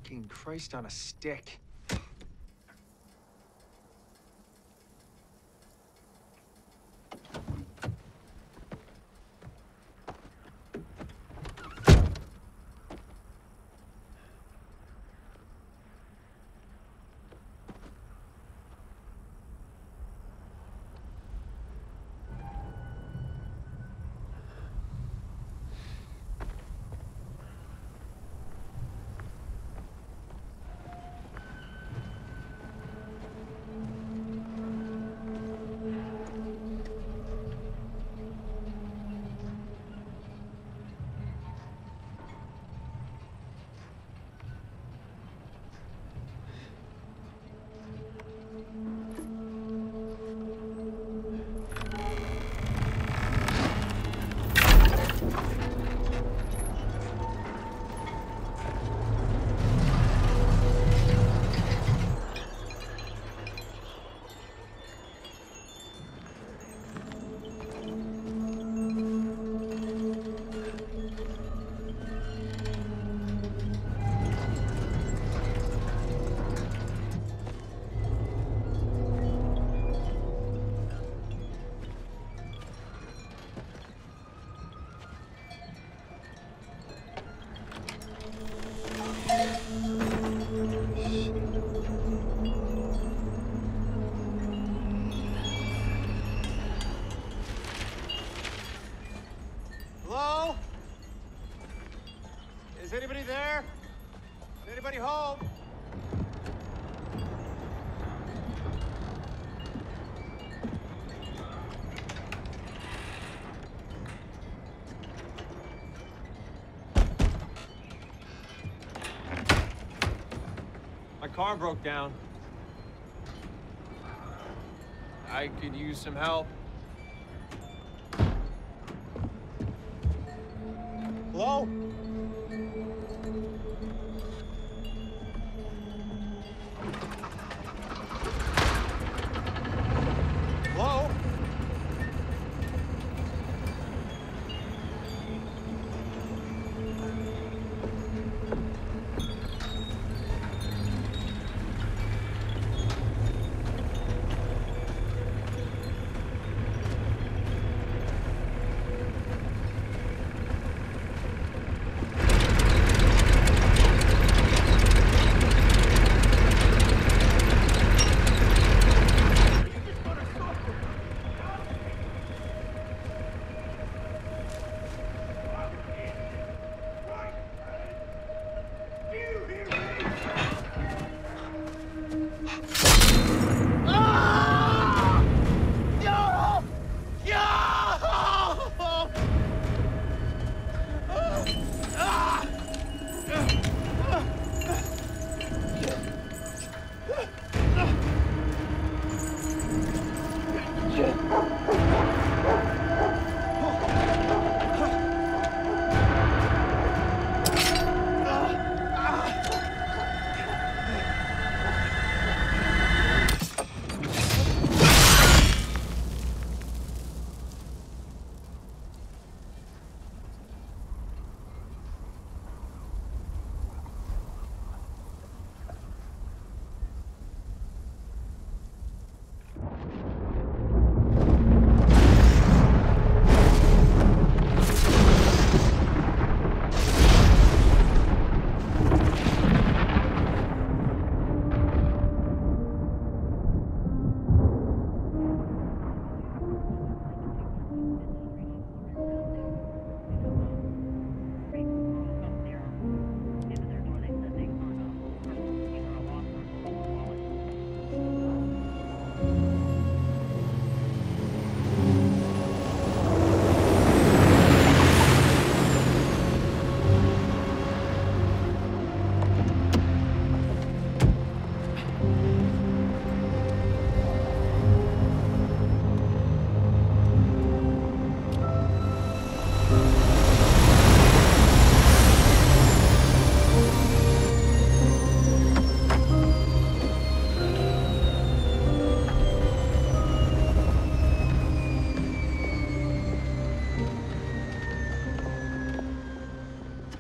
Fucking Christ on a stick. Hello? Is anybody there? Is anybody home? My car broke down. I could use some help. Hello? Hello?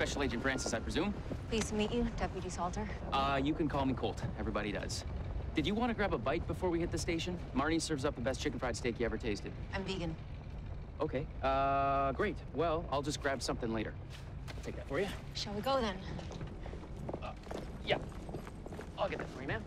Special Agent Francis, I presume? Pleased to meet you, Deputy Salter. You can call me Colt. Everybody does. Did you want to grab a bite before we hit the station? Marnie serves up the best chicken fried steak you ever tasted. I'm vegan. Okay, great. Well, I'll just grab something later. I'll take that for you. Shall we go then? Yeah. I'll get that for you, ma'am.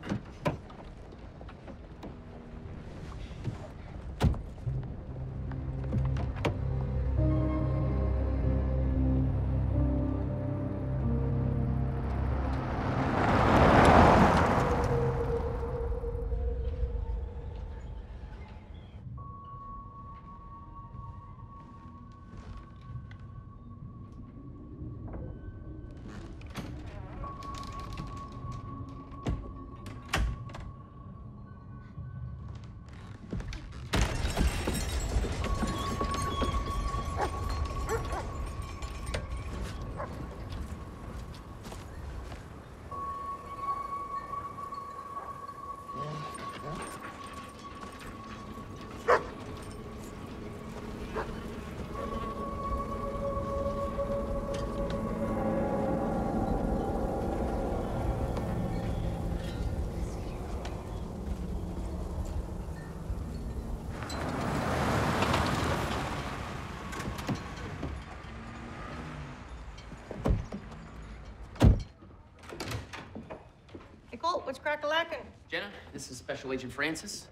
Colt, what's crack-a-lackin'? Jenna, this is Special Agent Francis.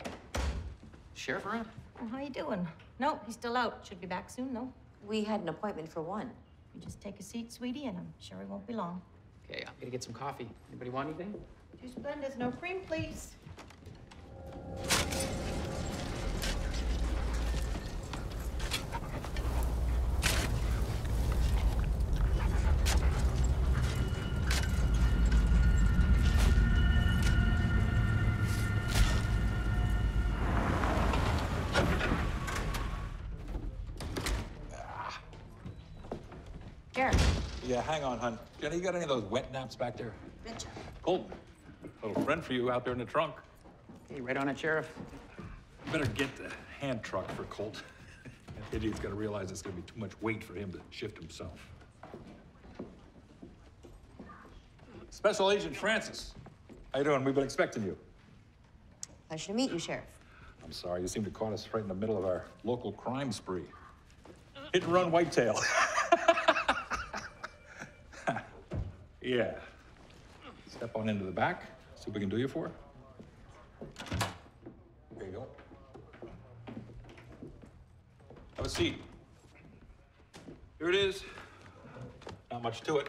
Sheriff around? Well, how you doing? No, he's still out. Should be back soon, though. We had an appointment for 1. You just take a seat, sweetie, and I'm sure he won't be long. Okay, I'm gonna get some coffee. Anybody want anything? 2 Splendas, no cream, please. Yeah, hang on, hon. Jenny, you got any of those wet naps back there? Betcha. Colt, little friend for you out there in the trunk. Hey, right on it, Sheriff. You better get the hand truck for Colt. That idiot's gonna realize it's gonna be too much weight for him to shift himself. Special Agent Francis. How you doing? We've been expecting you. Pleasure to meet you, Sheriff. I'm sorry, you seem to caught us right in the middle of our local crime spree. Hit and run whitetail. Yeah. Step on into the back, see what we can do you for. There you go. Have a seat. Here it is. Not much to it.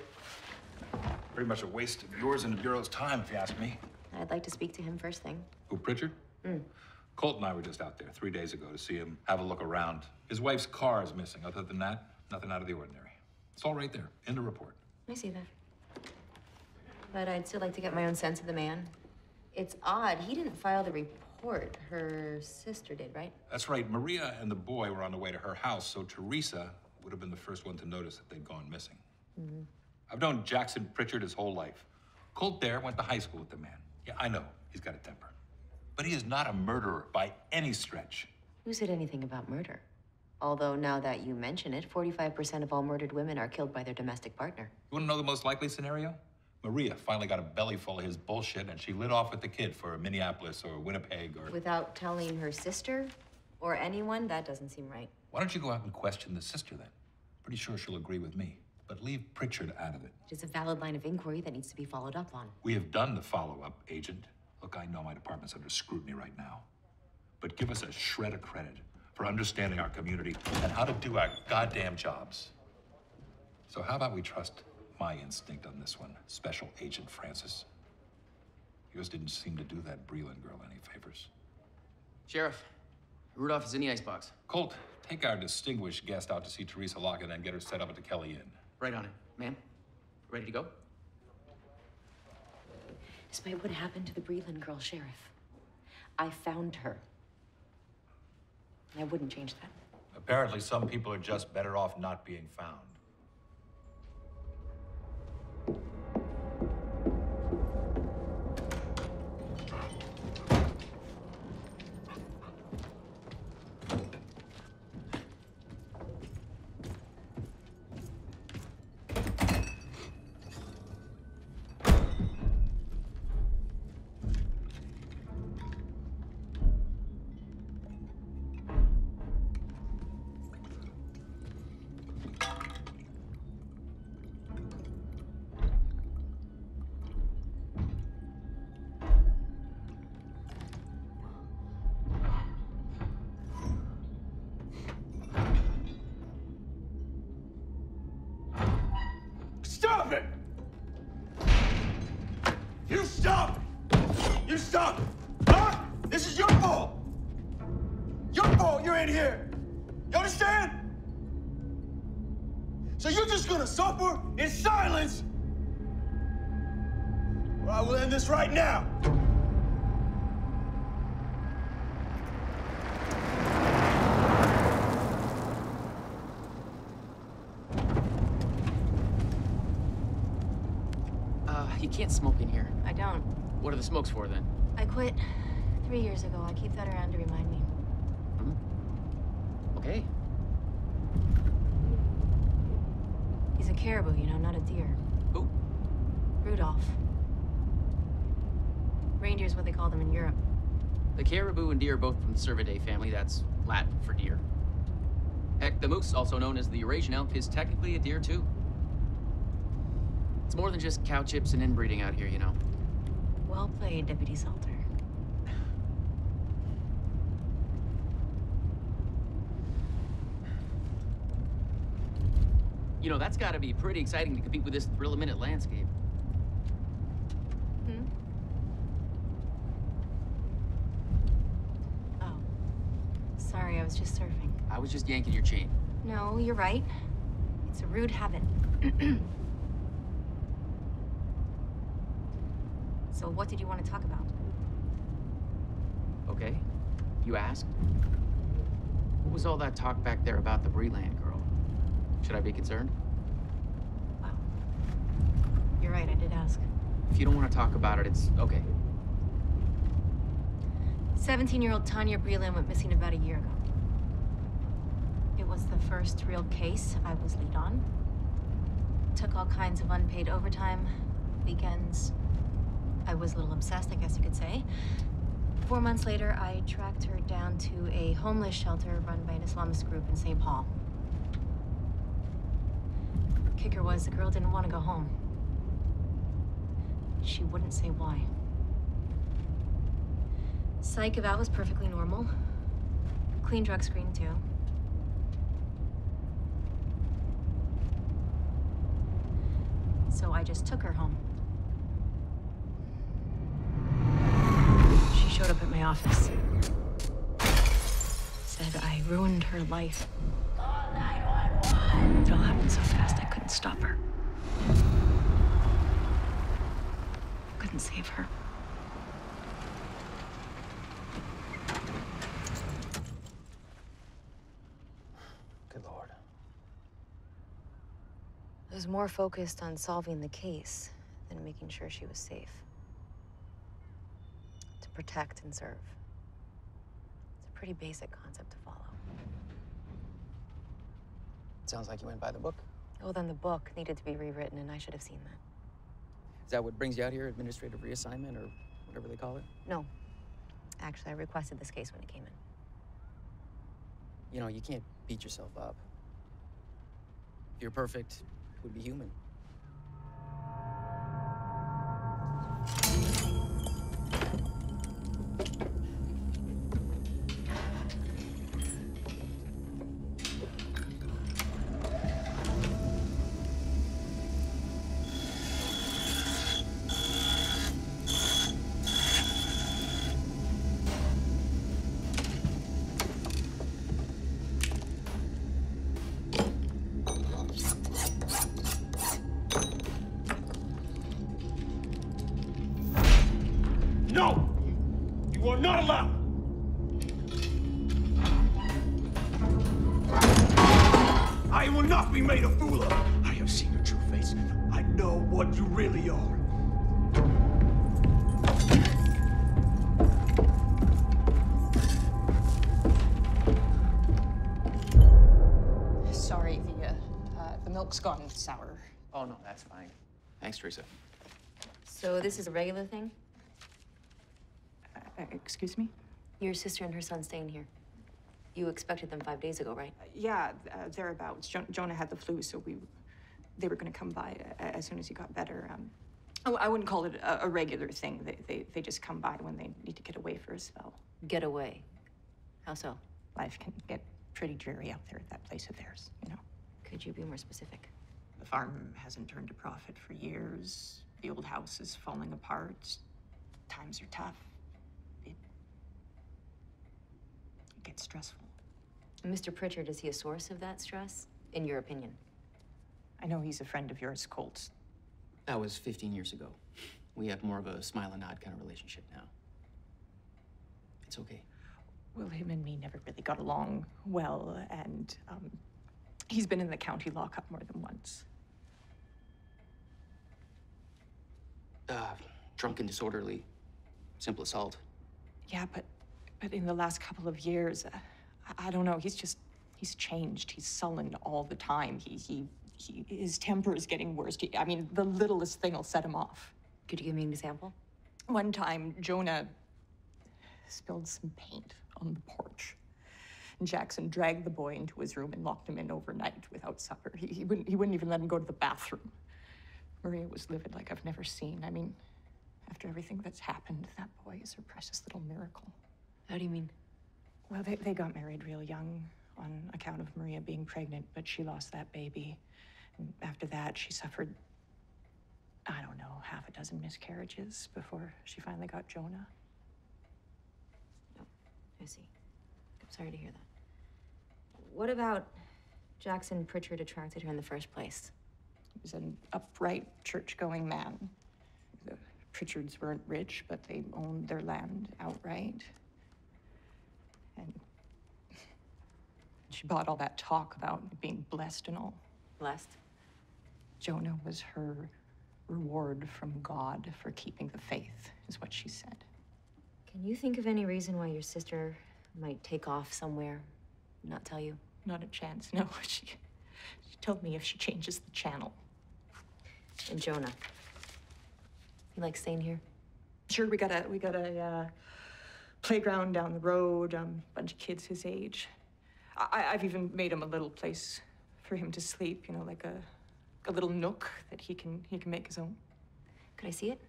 Pretty much a waste of yours and the Bureau's time, if you ask me. I'd like to speak to him first thing. Who, Pritchard? Colt and I were just out there 3 days ago to see him have a look around. His wife's car is missing. Other than that, nothing out of the ordinary. It's all right there, in the report. I see that. But I'd still like to get my own sense of the man. It's odd, he didn't file the report. Her sister did, right? That's right. Maria and the boy were on the way to her house, so Teresa would have been the first one to notice that they'd gone missing. I've known Jackson Pritchard his whole life. Colt there went to high school with the man. Yeah, I know, he's got a temper. But he is not a murderer by any stretch. Who said anything about murder? Although now that you mention it, 45% of all murdered women are killed by their domestic partner. You wanna know the most likely scenario? Maria finally got a belly full of his bullshit and she lit off with the kid for Minneapolis or Winnipeg or... Without telling her sister or anyone? That doesn't seem right. Why don't you go out and question the sister then? Pretty sure she'll agree with me. But leave Pritchard out of it. It is a valid line of inquiry that needs to be followed up on. We have done the follow-up, Agent. Look, I know my department's under scrutiny right now. But give us a shred of credit for understanding our community and how to do our goddamn jobs. So how about we trust my instinct on this one, Special Agent Francis? Yours didn't seem to do that Breland girl any favors. Sheriff, Rudolph is in the icebox. Colt, take our distinguished guest out to see Teresa Lockett and get her set up at the Kelly Inn. Right on it. Ma'am, ready to go? Despite what happened to the Breland girl, Sheriff, I found her. And I wouldn't change that. Apparently, some people are just better off not being found. up! Huh? This is your fault! Your fault you're in here! You understand? So you're just gonna suffer in silence? Or I will end this right now! You can't smoke in here. I don't. What are the smokes for, then? I quit 3 years ago. I keep that around to remind me. Okay. He's a caribou, you know, not a deer. Who? Rudolph. Reindeer's what they call them in Europe. The caribou and deer are both from the Cervidae family. That's Latin for deer. Heck, the moose, also known as the Eurasian elk, is technically a deer, too. It's more than just cow chips and inbreeding out here, you know. Well played, Deputy Salter. You know, that's gotta be pretty exciting to compete with this thrill-a-minute landscape. Oh. Sorry, I was just surfing. I was just yanking your chain. No, you're right. It's a rude habit. So what did you want to talk about? Okay. You asked? What was all that talk back there about the Breland girl? Should I be concerned? Wow. You're right, I did ask. If you don't want to talk about it, it's okay. 17-year-old Tanya Breland went missing about a year ago. It was the first real case I was lead on. Took all kinds of unpaid overtime, weekends. I was a little obsessed, I guess you could say. 4 months later, I tracked her down to a homeless shelter run by an Islamist group in St. Paul. Kicker was the girl didn't want to go home. She wouldn't say why. Psych eval was perfectly normal. Clean drug screen, too. So I just took her home. She showed up at my office. Said I ruined her life. Call 911. It all happened so fast I couldn't stop her. Couldn't save her. Good Lord. I was more focused on solving the case than making sure she was safe. To protect and serve. It's a pretty basic concept to follow. Sounds like you went by the book. Oh, then the book needed to be rewritten, and I should have seen that. Is that what brings you out here, administrative reassignment, or whatever they call it? No. Actually, I requested this case when it came in. You know, you can't beat yourself up. If you're perfect, it would be human. No! You are not allowed! I will not be made a fool of. I have seen your true face. I know what you really are. Sorry, the milk's gone sour. Oh, no, that's fine. Thanks, Teresa. So this is a regular thing? Excuse me? Your sister and her son staying here. You expected them 5 days ago, right? Yeah, thereabouts. Jonah had the flu, so they were going to come by as soon as he got better. I wouldn't call it a regular thing. They just come by when they need to get away for a spell. Get away. How so? Life can get pretty dreary out there at that place of theirs, you know. Could you be more specific? The farm hasn't turned a profit for years. The old house is falling apart. Times are tough. It's stressful. Mr. Pritchard, is he a source of that stress, in your opinion? I know he's a friend of yours, Colt. That was 15 years ago. We have more of a smile and nod kind of relationship now. It's okay. Well, him and me never really got along well, and he's been in the county lockup more than once. Drunk and disorderly. Simple assault. Yeah, but in the last couple of years, I don't know, he's changed. He's sullen all the time. His temper is getting worse. I mean, the littlest thing will set him off. Could you give me an example? One time, Jonah spilled some paint on the porch. And Jackson dragged the boy into his room and locked him in overnight without supper. He wouldn't even let him go to the bathroom. Maria was livid like I've never seen. I mean, after everything that's happened, that boy is her precious little miracle. How do you mean? Well, they got married real young on account of Maria being pregnant, but she lost that baby. And after that, she suffered, I don't know, half a dozen miscarriages before she finally got Jonah. Oh, I see. I'm sorry to hear that. What about Jackson Pritchard attracted her in the first place? He was an upright, church-going man. The Pritchards weren't rich, but they owned their land outright. And she bought all that talk about being blessed and all. Blessed? Jonah was her reward from God for keeping the faith, is what she said. Can you think of any reason why your sister might take off somewhere, not tell you? Not a chance, no. She told me if she changes the channel. And Jonah? You like staying here? Sure, we got a playground down the road, bunch of kids his age. I've even made him a little place for him to sleep, you know, like a little nook that he can make his own. Could I see it?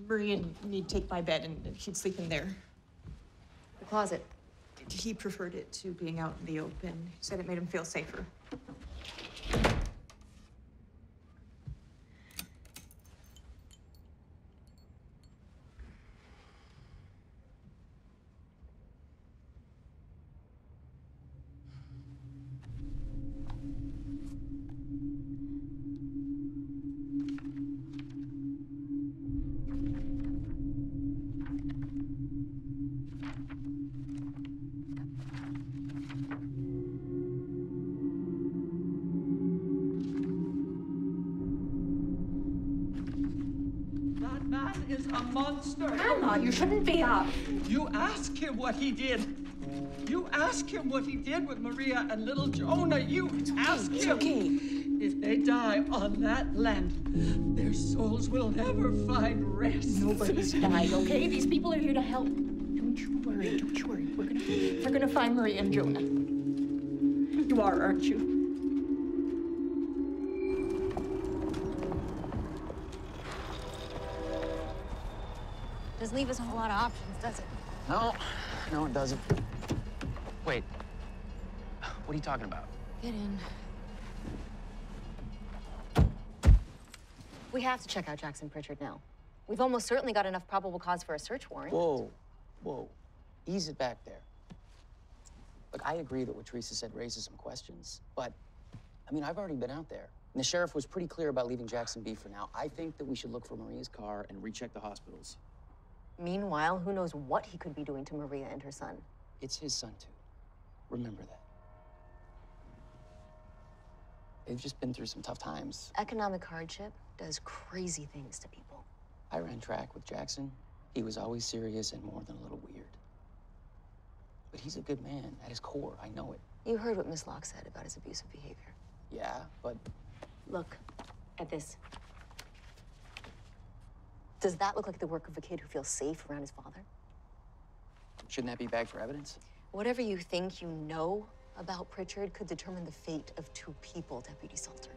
Maria and me'd take my bed and he'd sleep in there. The closet. He preferred it to being out in the open. He said it made him feel safer. Is a monster. Grandma, you shouldn't be up. You ask him what he did. You ask him what he did with Maria and little Jonah. You ask him. It's okay. If they die on that land, their souls will never find rest. Nobody's died, okay? These people are here to help. Don't you worry, don't you worry. We're gonna find Maria and Jonah. You are, aren't you? Doesn't leave us a whole lot of options, does it? No, it doesn't. Wait, what are you talking about? Get in. We have to check out Jackson Pritchard now. We've almost certainly got enough probable cause for a search warrant. Whoa. Ease it back there. Look, I agree that what Teresa said raises some questions, but, I mean, I've already been out there. And the sheriff was pretty clear about leaving Jackson be for now. I think that we should look for Maria's car and recheck the hospitals. Meanwhile, who knows what he could be doing to Maria and her son. It's his son, too. Remember that. They've just been through some tough times. Economic hardship does crazy things to people. I ran track with Jackson. He was always serious and more than a little weird. But he's a good man at his core. I know it. You heard what Miss Locke said about his abusive behavior. Yeah, but... Look at this. Does that look like the work of a kid who feels safe around his father? Shouldn't that be bagged for evidence? Whatever you think you know about Pritchard could determine the fate of two people, Deputy Salter.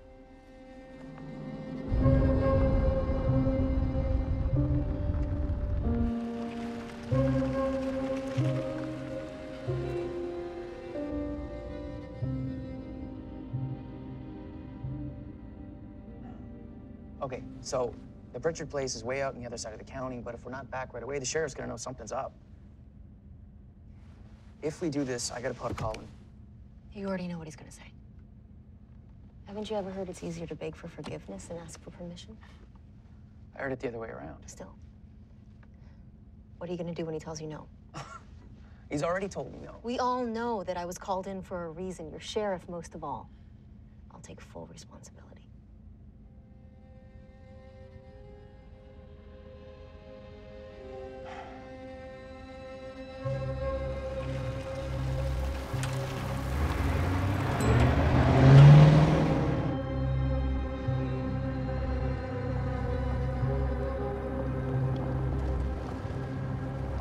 Okay, so the Pritchard place is way out on the other side of the county, but if we're not back right away, the sheriff's gonna know something's up. If we do this, I gotta put Colin. You already know what he's gonna say. Haven't you ever heard it's easier to beg for forgiveness than ask for permission? I heard it the other way around. Still. What are you gonna do when he tells you no? He's already told me no. We all know that I was called in for a reason. You're sheriff most of all. I'll take full responsibility.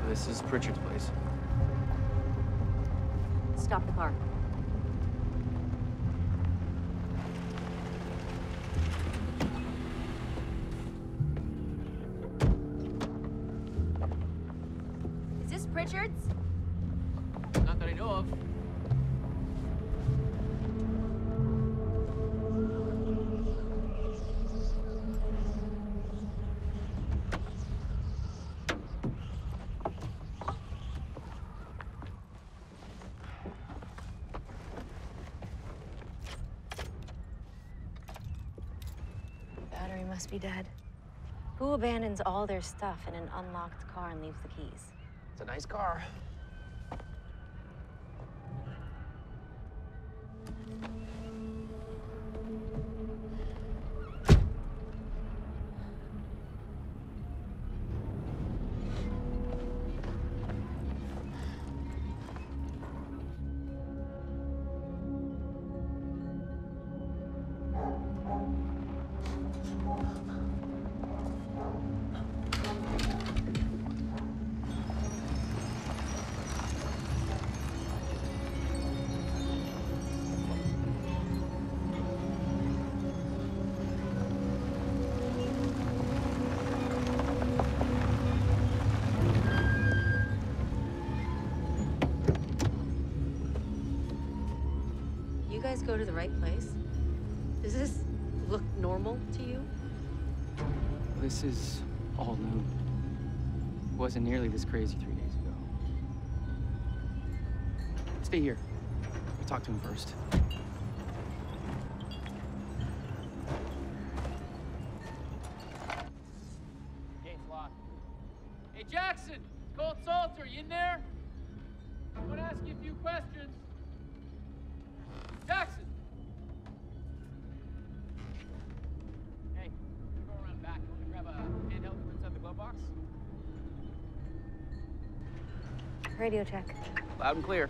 This is Pritchard's place. Stop the car. Is this Pritchard's? Not that I know of. Battery must be dead. Who abandons all their stuff in an unlocked car and leaves the keys? It's a nice car. You guys go to the right place? Does this look normal to you? This is all new. It wasn't nearly this crazy 3 days ago. Stay here. We'll talk to him first. Gate's locked. Hey, Jackson! Cold Salter, you in there? I want to ask you a few questions. Jackson! Hey, I'm gonna go around back. You want to grab a handheld from inside the glove box? Radio check. Loud and clear.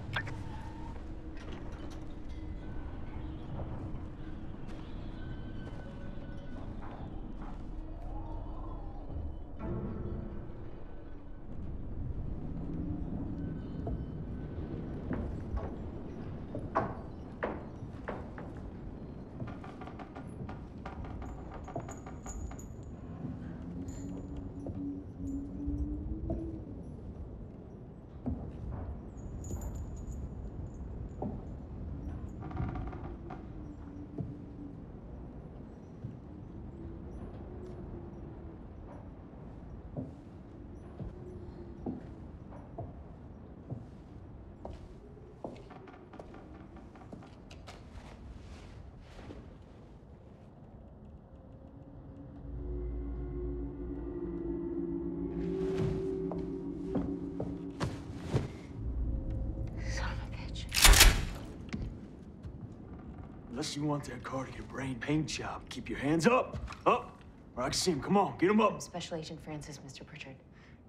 Unless you want that car to get brain paint job, keep your hands up. Up. Or I can see him. Come on, get him up. Special Agent Francis, Mr. Pritchard.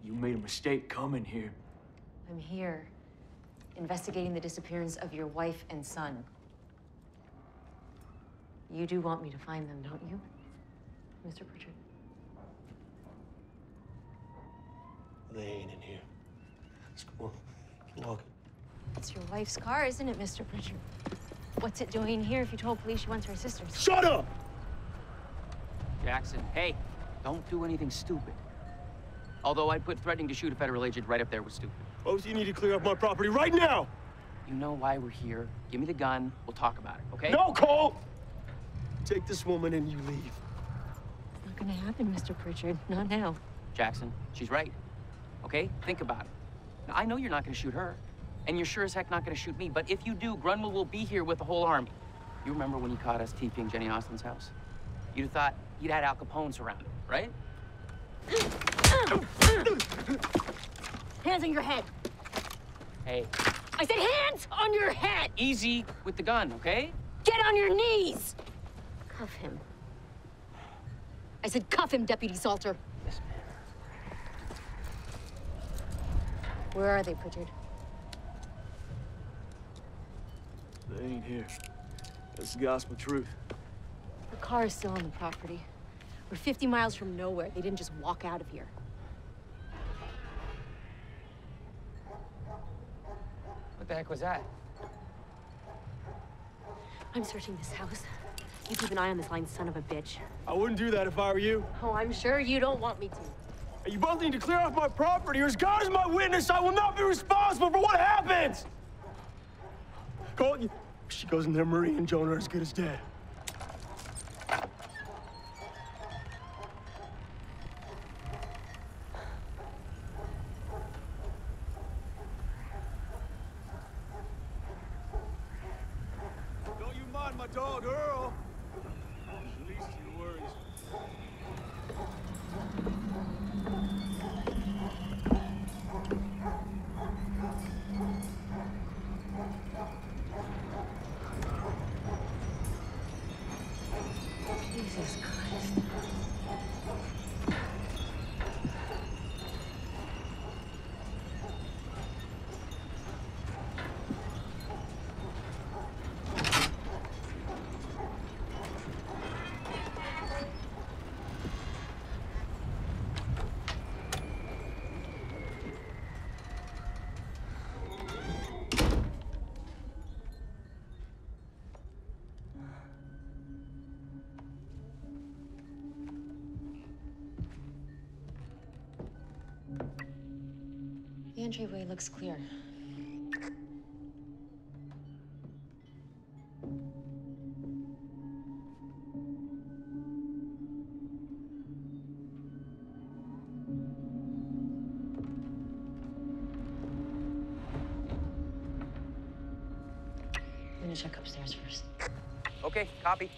You made a mistake coming here. I'm here investigating the disappearance of your wife and son. You do want me to find them, don't you, Mr. Pritchard? They ain't in here. Let's go on. Keep walking. It's your wife's car, isn't it, Mr. Pritchard? What's it doing here if you told police she went to her sister's? Shut up! Jackson, hey, don't do anything stupid. Although I'd put threatening to shoot a federal agent right up there with stupid. Oh, so you need to clear up my property right now! You know why we're here. Give me the gun. We'll talk about it, okay? No, Cole! Take this woman and you leave. Not gonna happen, Mr. Pritchard. Not now. Jackson, she's right. Okay? Think about it. Now, I know you're not gonna shoot her. And you're sure as heck not gonna shoot me. But if you do, Grunwald will be here with the whole army. You remember when he caught us TPing Jenny Austin's house? You'd have thought he'd had Al Capone surrounded, right? Hands on your head. Hey, I said hands on your head! easy with the gun, okay? Get on your knees! Cuff him. I said cuff him, Deputy Salter. Yes, ma'am. Where are they, Pritchard? They ain't here. That's the gospel truth. The car is still on the property. We're 50 miles from nowhere. They didn't just walk out of here. What the heck was that? I'm searching this house. You keep an eye on this lying son of a bitch. I wouldn't do that if I were you. Oh, I'm sure you don't want me to. You both need to clear off my property, or as God is my witness, I will not be responsible for what happens! She goes in there, Marie and Jonah are as good as dead. Don't you mind my dog, Earl? At least he worries. Jesus Christ. The entryway looks clear. I'm gonna check upstairs first. Okay, copy.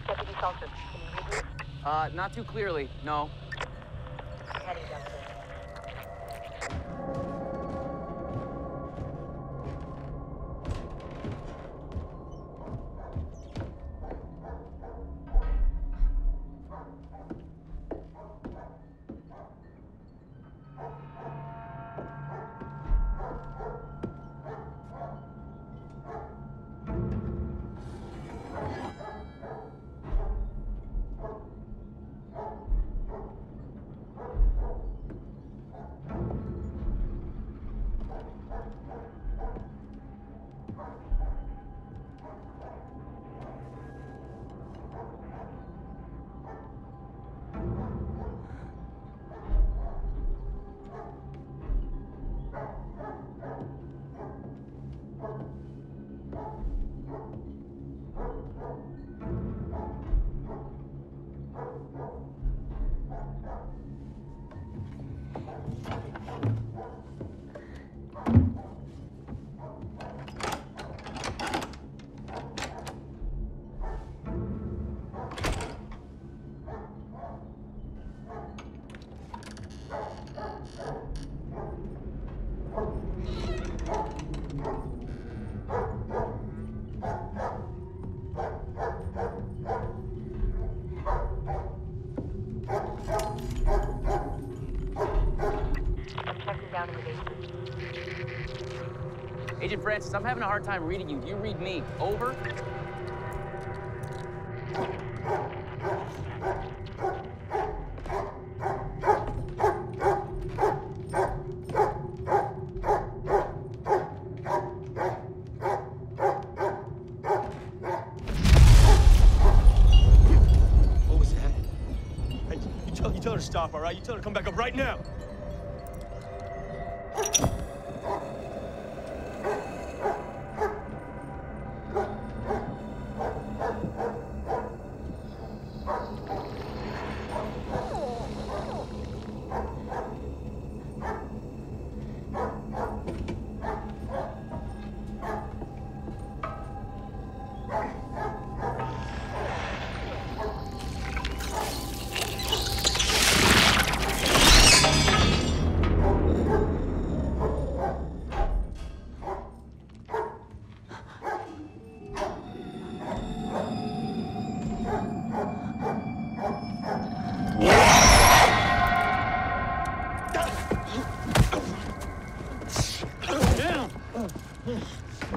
Deputy Salter, can you read me? Not too clearly, no. Heading downstairs. Agent Francis, I'm having a hard time reading you. Do you read me? Over? What was that? Hey, you tell her to stop, all right? You tell her to come back up right now.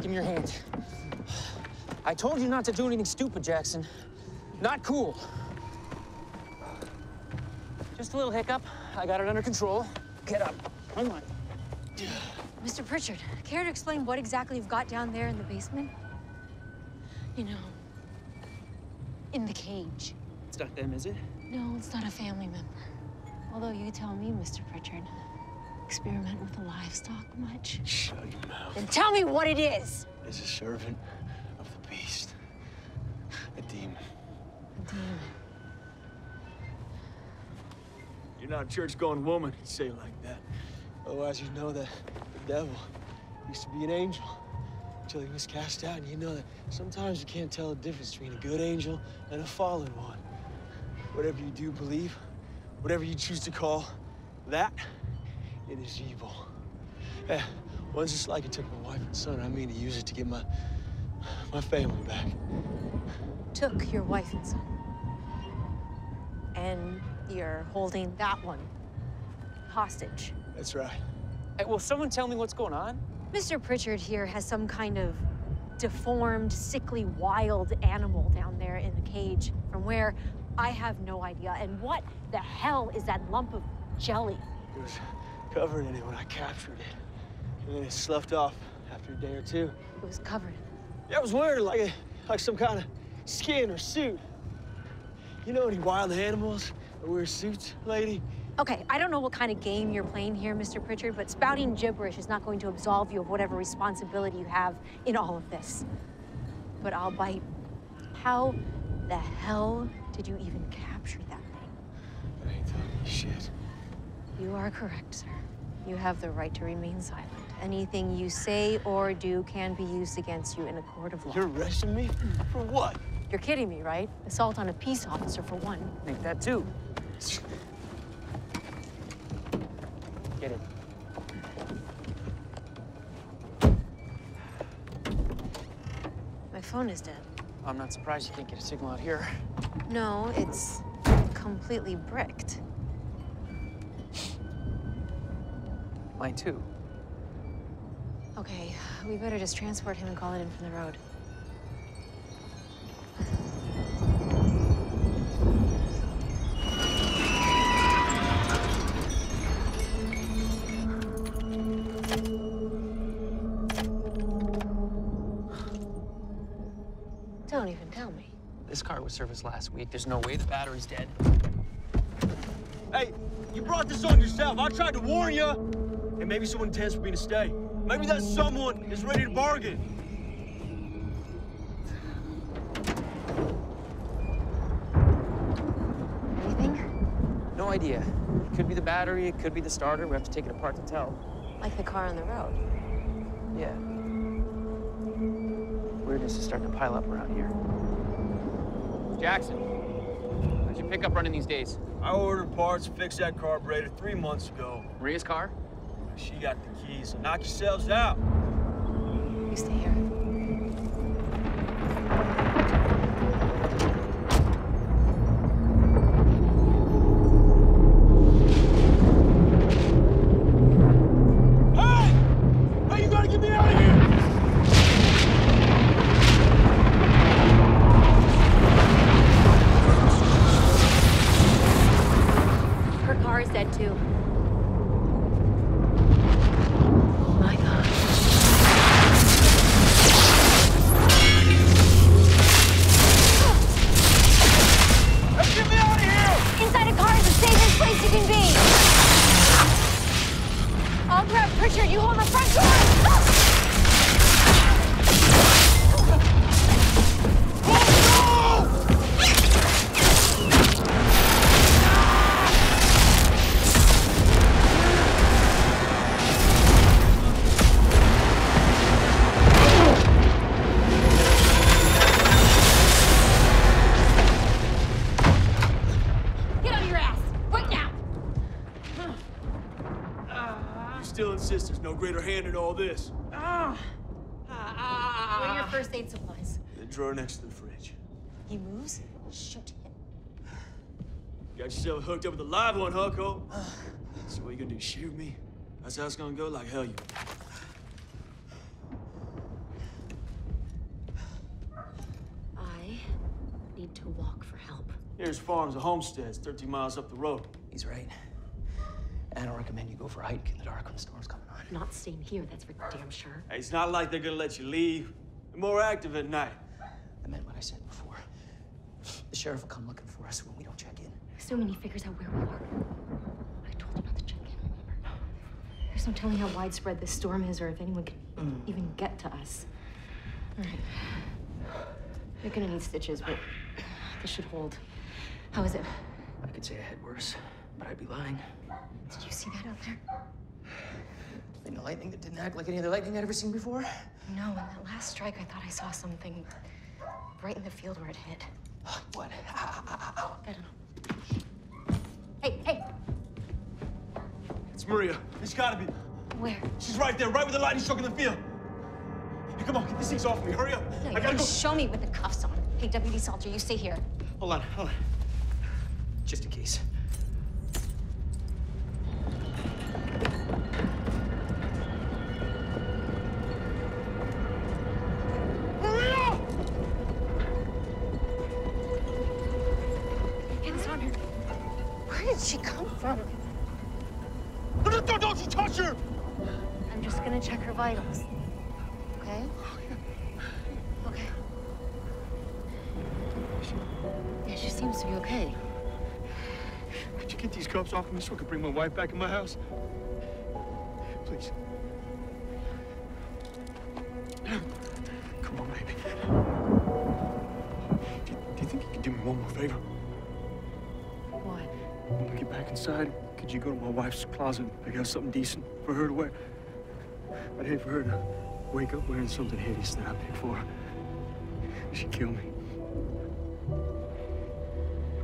Give me your hand. I told you not to do anything stupid, Jackson. Not cool. Just a little hiccup. I got it under control. Get up. Come on. Mr. Pritchard, care to explain what exactly you've got down there in the basement? You know, in the cage. It's not them, is it? No, it's not a family member. Although you tell me, Mr. Pritchard, experiment with the livestock much? Shut your mouth. Then tell me what it is! It's a servant of the beast. A demon. A demon. You're not a church-going woman, you say it like that. Otherwise, you know that the devil used to be an angel until he was cast out, and you know that sometimes you can't tell the difference between a good angel and a fallen one. Whatever you do believe, whatever you choose to call that, it is evil. Yeah, one's just like it took my wife and son. I mean to use it to get my family back. Took your wife and son. And you're holding that one hostage. That's right. Hey, will someone tell me what's going on? Mr. Pritchard here has some kind of deformed, sickly, wild animal down there in the cage. From where, I have no idea. And what the hell is that lump of jelly? It was covered in it when I captured it. And then it sloughed off after a day or two. It was covered. Yeah, it was wearing like some kind of skin or suit. You know any wild animals that wear suits, lady? Okay, I don't know what kind of game you're playing here, Mr. Pritchard, but spouting gibberish is not going to absolve you of whatever responsibility you have in all of this. But I'll bite. How the hell did you even capture that thing? I ain't telling you shit. You are correct, sir. You have the right to remain silent. Anything you say or do can be used against you in a court of law. You're arresting me? For what? You're kidding me, right? Assault on a peace officer, for one. Think that too. Get it. My phone is dead. I'm not surprised you can't get a signal out here. No, it's completely bricked. Mine too. Okay, we better just transport him and call it in from the road. Don't even tell me. This car was serviced last week. There's no way the battery's dead. Hey, you brought this on yourself. I tried to warn you. And maybe someone intends for me to stay. Maybe that someone is ready to bargain. Anything? No idea. It could be the battery, it could be the starter. We have to take it apart to tell. Like the car on the road. Yeah. Weirdness is starting to pile up around here. Jackson, how's your pickup running these days? I ordered parts to fix that carburetor 3 months ago. Maria's car? She got the keys, so knock yourselves out. You stay here. Hey, you gotta get me out of here! Her car is dead too. My God. Hey, get me out of here! Inside a car is the safest place you can be. I'll grab Pritchard. You hold the front door. Get on your ass right now. You still insist there's no greater hand in all this? What are your first aid supplies? The drawer next to the fridge. He moves. Shoot him. Got yourself hooked up with a live one, huh, Cole? So what you gonna do, shoot me? That's how it's gonna go? Like hell you. I need to walk for help. Here's farms and homesteads 13 miles up the road. He's right. And I recommend you go for a hike in the dark when the storm's coming on. Not staying here, that's for damn sure. Hey, it's not like they're gonna let you leave. They're more active at night. I meant what I said before. The sheriff will come looking for us when we don't check in. Assuming he figures out where we are. I told you not to check in, remember? There's no telling how widespread this storm is or if anyone can even get to us. All right. You're gonna need stitches, but this should hold. How is it? I could say I had worse, but I'd be lying. Did you see that out there? Thing of lightning that didn't act like any other lightning I'd ever seen before? No, in that last strike, I thought I saw something right in the field where it hit. What? I don't know. Hey, hey! It's Maria. It's gotta be. Where? She's right there, right with the lightning struck in the field. Hey, come on, get these things off me. Hurry up. No, I you gotta can go. show me with the cuffs on. Hey, Deputy Salter, you stay here. Hold on, hold on. Just in case. Maria! Hands on her. Where did she come from? Don't you touch her! I'm just gonna check her vitals. Okay? Okay. Yeah, she seems to be okay. Could you get these cuffs off me so I can bring my wife back in my house? Please. Come on, baby. Do you think you could do me one more favor? What? When we get back inside, could you go to my wife's closet and pick out something decent for her to wear? I'd hate for her to wake up wearing something hideous that I picked for her. She'd kill me.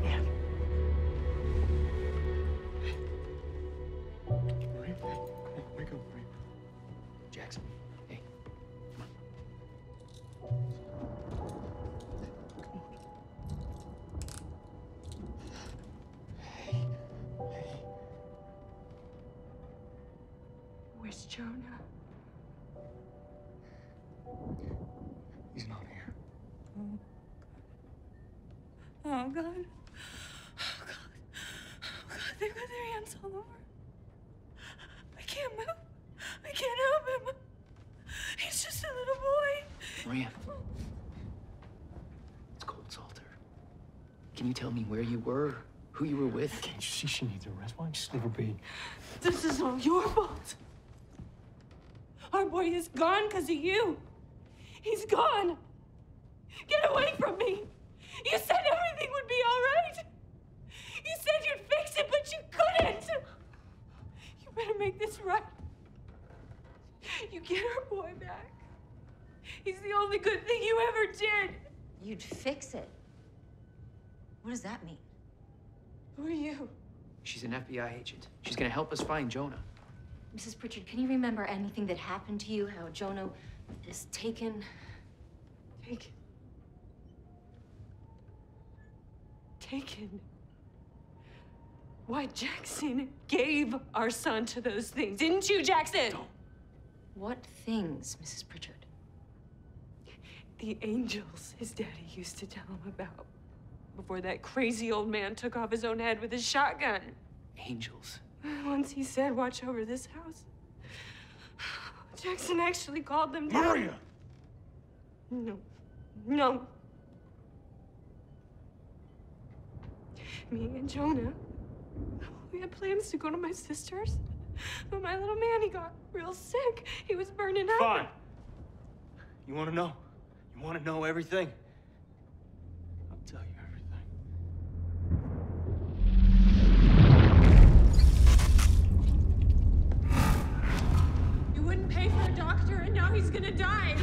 Yeah. Maria, come on, wake up, Maria. Jackson, hey. Where's Jonah? He's not here. Oh, God. Oh, God. Oh, God. Oh, God. They've got their hands all over. I can't move. I can't help him. He's just a little boy. Maria. It's cold, Salter. Can you tell me where you were? Who you were with? Can't you see she needs a rest? Why don't you just leave her be? This is all your fault. Our boy is gone because of you. He's gone. Get away from me. You said everything would be all right. You said you'd fix it, but you couldn't! You better make this right. You get our boy back. He's the only good thing you ever did. You'd fix it? What does that mean? Who are you? She's an FBI agent. She's gonna help us find Jonah. Mrs. Pritchard, can you remember anything that happened to you? How Jonah was taken? Taken? Taken? Why, Jackson gave our son to those things, didn't you, Jackson? What things, Mrs. Pritchard? The angels his daddy used to tell him about before that crazy old man took off his own head with his shotgun. Angels? Once he said, watch over this house. Jackson actually called them down. Maria! No. No. Me and Jonah, we had plans to go to my sister's, but my little man, he got real sick. He was burning up. Fine. You want to know? You want to know everything? I'll tell you everything. You wouldn't pay for a doctor, and now he's gonna die.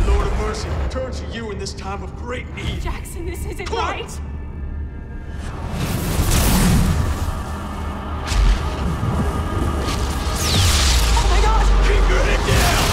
Lord of mercy, turn to you in this time of great need. Jackson, this isn't right. Oh my God! Keep your head down!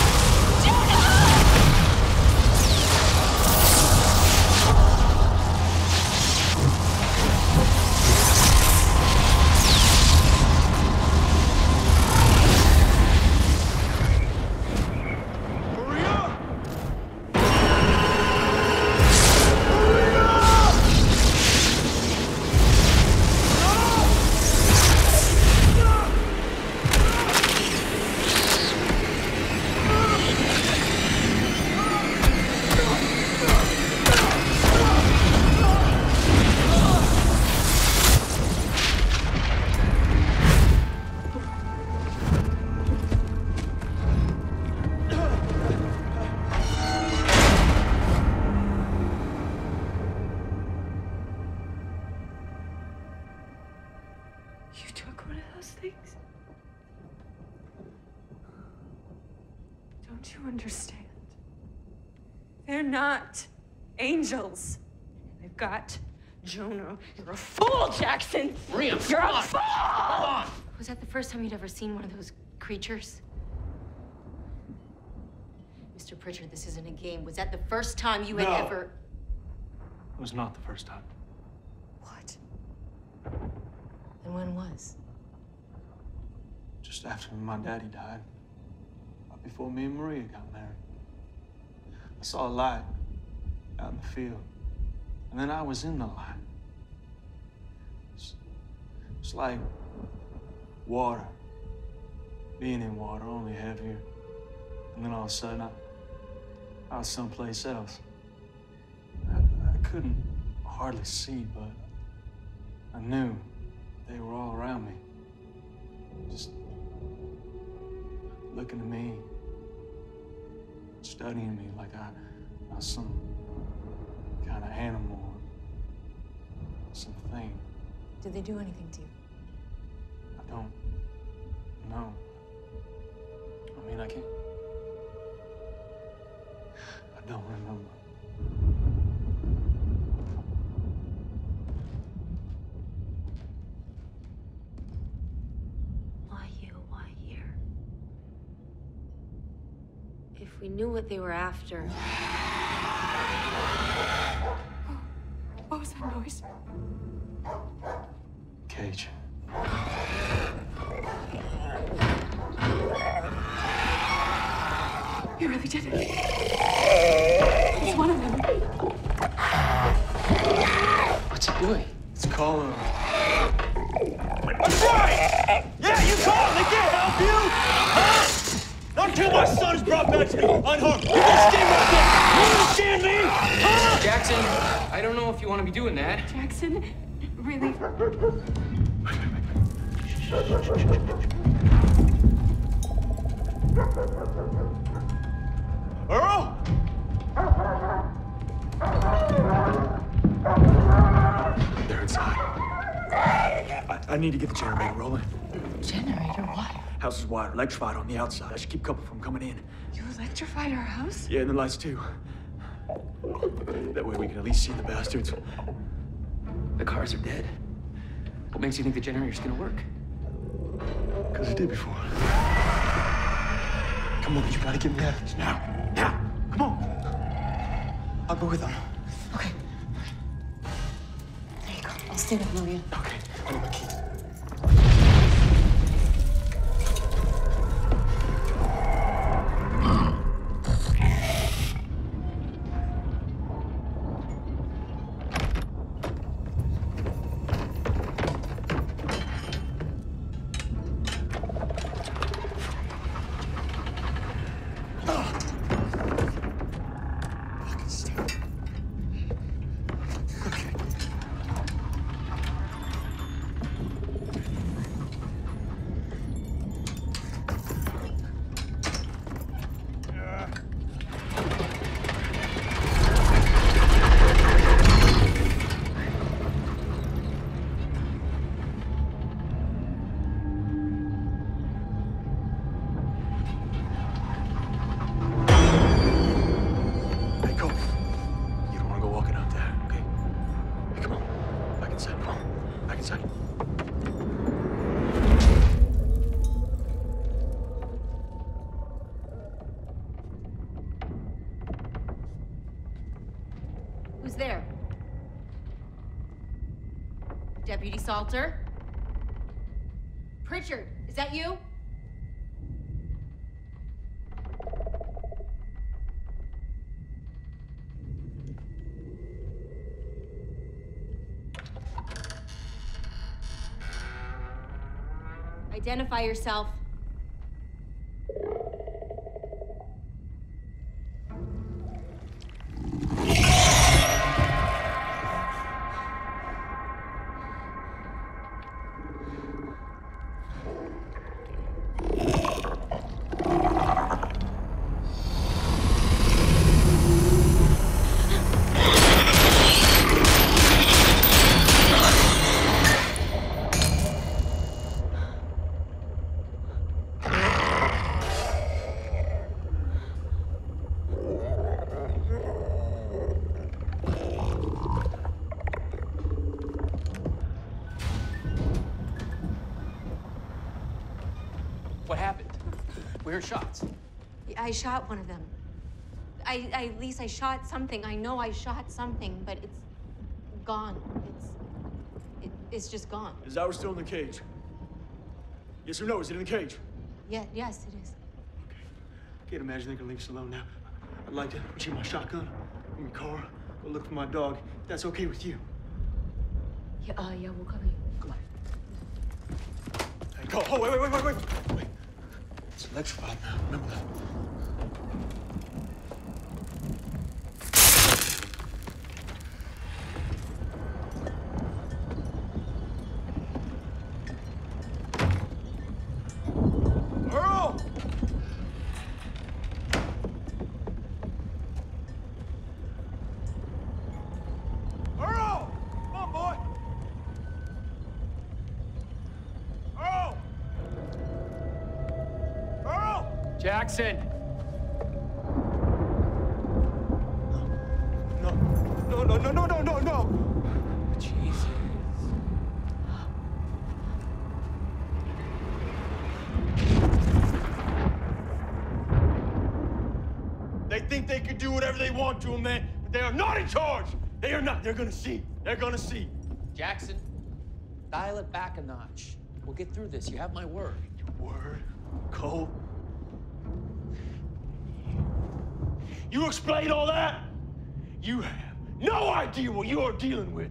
You took one of those things? Don't you understand? They're not angels. They've got Jonah. You're a fool, Jackson! Maria, You're come a on. fool! Come on! Was that the first time you'd ever seen one of those creatures? Mr. Pritchard, this isn't a game. Was that the first time you had No. ever... It was not the first time. What? And when was? Just after my daddy died. Right before me and Maria got married. I saw a light out in the field. And then I was in the light. It's like water. Being in water, only heavier. And then all of a sudden, I was someplace else. I couldn't hardly see, but I knew they were all around me. Just looking at me, studying me like I was some kind of animal or something. Did they do anything to you? I don't know. I mean, I can't. I don't remember. Why you? Why here? If we knew what they were after... What was that noise? Cage. You really did it. It's one of them. What's it doing? It's calling. That's right! Yeah, you called! They can't help you! Huh? Not until my son's brought back to you unharmed. You can stay right there! You understand me? Huh? Jackson, I don't know if you want to be doing that. Jackson, really? Earl? They're inside. I need to get the generator rolling. Generator? Why? House is wired, electrified on the outside. I should keep a couple from coming in. You electrified our house? Yeah, and the lights too. That way we can at least see the bastards. The cars are dead. What makes you think the generator's gonna work? Because it did before. Come on, you gotta get me out of this now. Now! Come on! I'll go with them. Okay. There you go. I'll stay with Maria. Okay, I need my keys. Who's there? Deputy Salter? Pritchard, is that you? Identify yourself. What happened? We heard shots. I shot one of them. At least I shot something. I know I shot something, but it's gone. It's just gone. Is ours still in the cage? Yes or no? Is it in the cage? Yeah, yes, it is. Okay. Can't imagine they can leave us alone now. I'd like to put you in my shotgun, in my car, go look for my dog. If that's okay with you. Yeah, we'll cover you. Come on. Hey, go. Oh, wait. It's electrified now. Remember that. Jackson! No. Jesus. They think they can do whatever they want to him, man, but they are not in charge. They are not. They're gonna see. They're gonna see. Jackson, dial it back a notch. We'll get through this. You have my word. Your word? Cole? You explain all that? You have no idea what you are dealing with.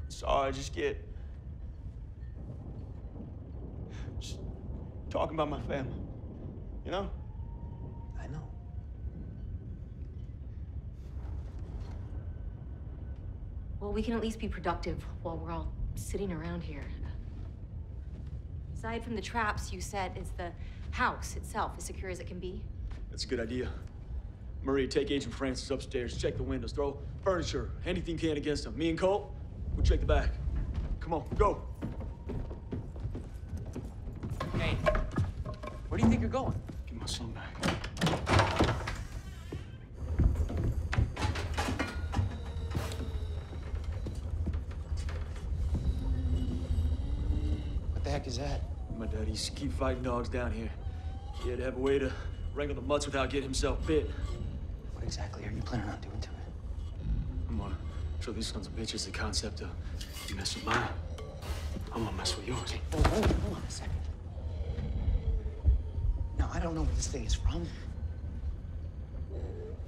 Sorry, I just talking about my family, you know? I know. Well, we can at least be productive while we're all sitting around here. Aside from the traps, you said is the house itself as secure as it can be? That's a good idea. Maria, take Agent Francis upstairs, check the windows, throw furniture, anything you can against him. Me and Colt, we'll check the back. Come on, go. Hey, where do you think you're going? Get my son back. What the heck is that? My dad used to keep fighting dogs down here. He had to have a way to wrangle the mutts without getting himself bit. What exactly are you planning on doing to it? I'm gonna show these sons of bitches the concept of you mess with mine, I'm gonna mess with yours. Hey, hold on a second. Now, I don't know where this thing is from,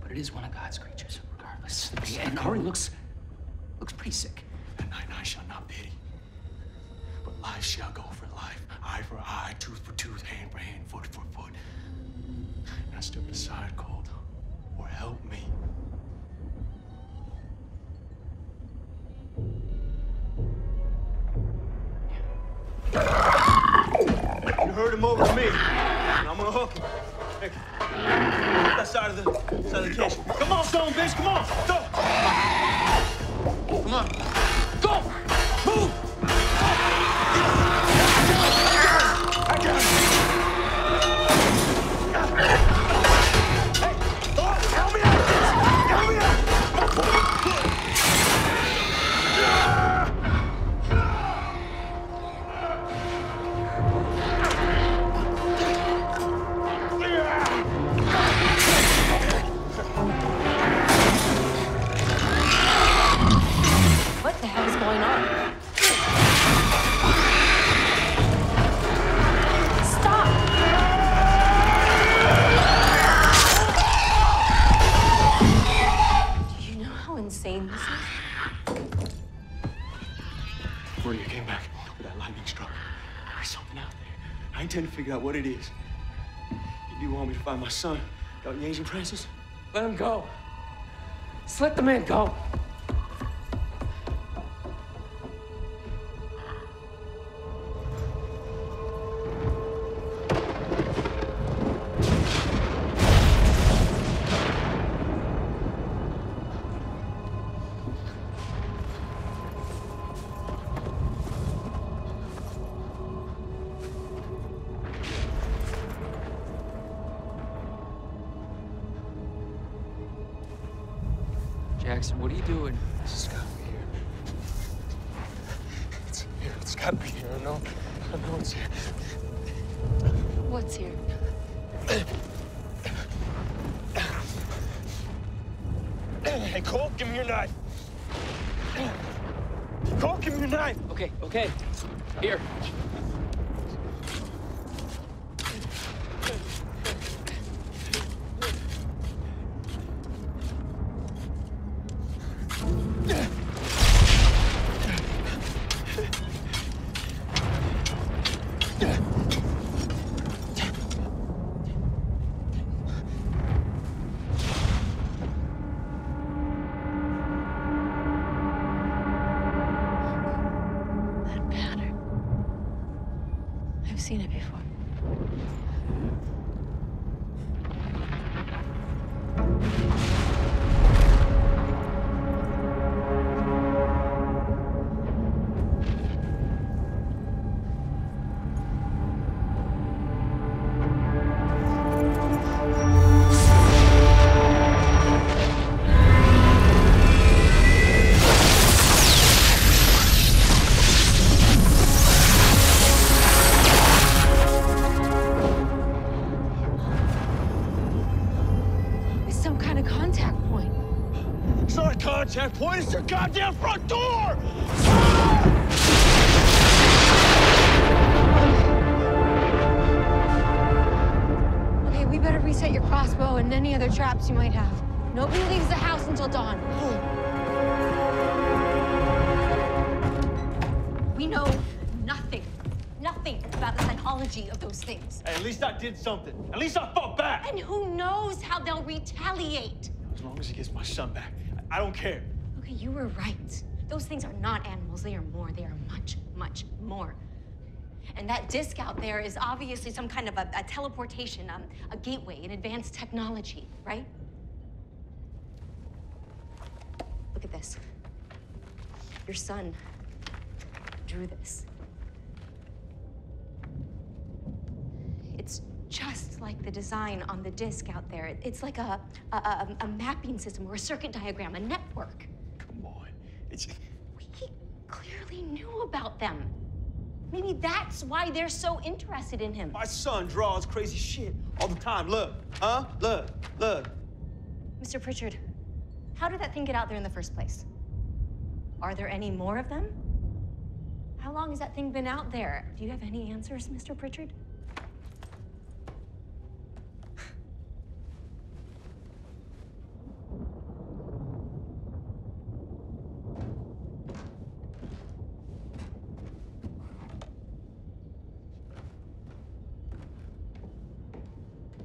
but it is one of God's creatures, regardless. And Ari looks pretty sick. And I shall not pity, but life shall go for life, eye for eye, tooth for tooth, hand for hand, foot for foot. Now step aside, Colt, or help me. You heard him over to me, and I'm gonna hook him. Hey, that side of the kitchen. Come on, son, bitch, come on, go! Come on. Go! Move! I got him! Hey, help me out! Help me out! What the hell is going on? Stop! Do you know how insane this is? Maria came back with that lightning struck. There's something out there. I intend to figure out what it is. You do want me to find my son, don't you, Agent Francis? Let him go. Just let the man go. Jackson, what are you doing? It's gotta be here. It's here. It's gotta be here. I know it's here. What's here? Hey, Colt, give me your knife. Colt, give me your knife. Okay. Here. I've seen it before. Contact point is your goddamn front door! Okay, we better reset your crossbow and any other traps you might have. Nobody leaves the house until dawn. We know nothing about the psychology of those things. Hey, at least I did something. At least I fought back. And who knows how they'll retaliate? As long as he gets my son back, I don't care. Okay, you were right. Those things are not animals. They are more. They are much, much more. And that disc out there is obviously some kind of a teleportation, a gateway, an advanced technology, right? Look at this. Your son drew this. It's just like the design on the disc out there. It's like a mapping system or a circuit diagram, a network. Come on. He clearly knew about them. Maybe that's why they're so interested in him. My son draws crazy shit all the time. Look, huh? Look. Mr. Pritchard, how did that thing get out there in the first place? Are there any more of them? How long has that thing been out there? Do you have any answers, Mr. Pritchard?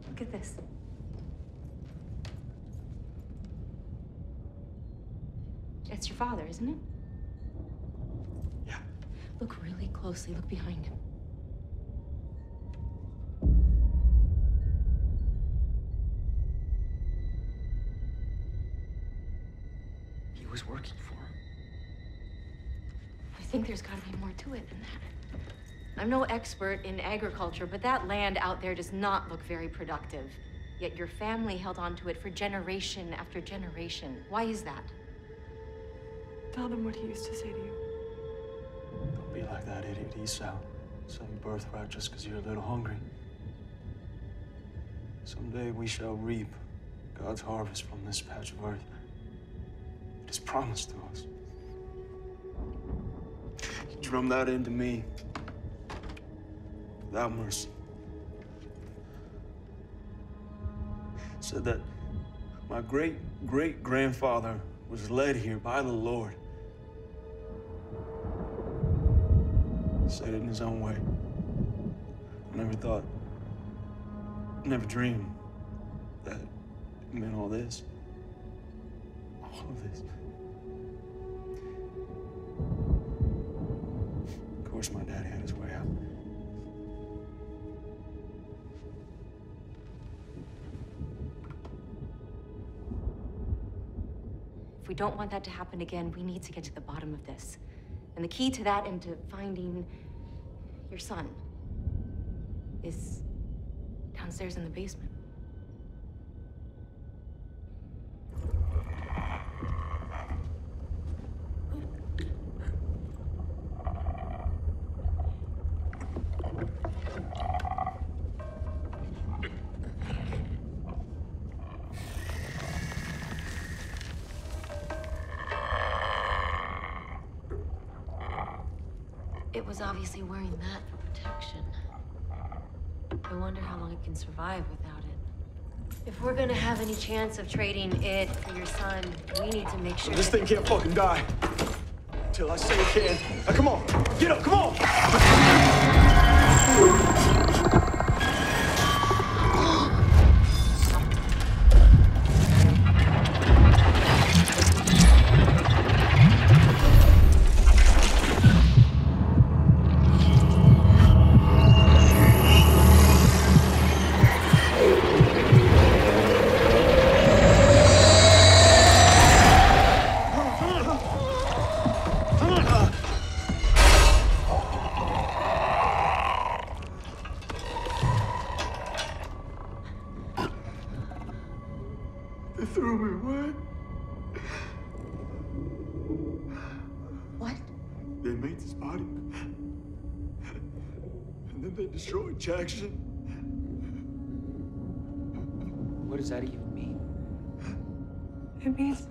Look at this. That's your father, isn't it? Yeah. Look really closely. Look behind him. He was working for him. I think there's got to be more to it than that. I'm no expert in agriculture, but that land out there does not look very productive. Yet your family held on to it for generation after generation. Why is that? Tell them what he used to say to you. Don't be like that idiot Esau. Sell your birthright just because you're a little hungry. Someday we shall reap God's harvest from this patch of earth. It is promised to us. He drummed that into me without mercy. Said that my great-great-grandfather was led here by the Lord. He said it in his own way. I never dreamed that it meant all this. All of this. Of course, my daddy had his way out. If we don't want that to happen again, we need to get to the bottom of this. And the key to that and to finding your son is downstairs in the basement. It was obviously wearing that for protection. I wonder how long it can survive without it. If we're gonna have any chance of trading it for your son, we need to make sure This thing can't fucking die. Till I say it can. Now come on, get up, come on! They threw me away. What? They made this body. And then they destroyed Jackson. What does that even mean? It means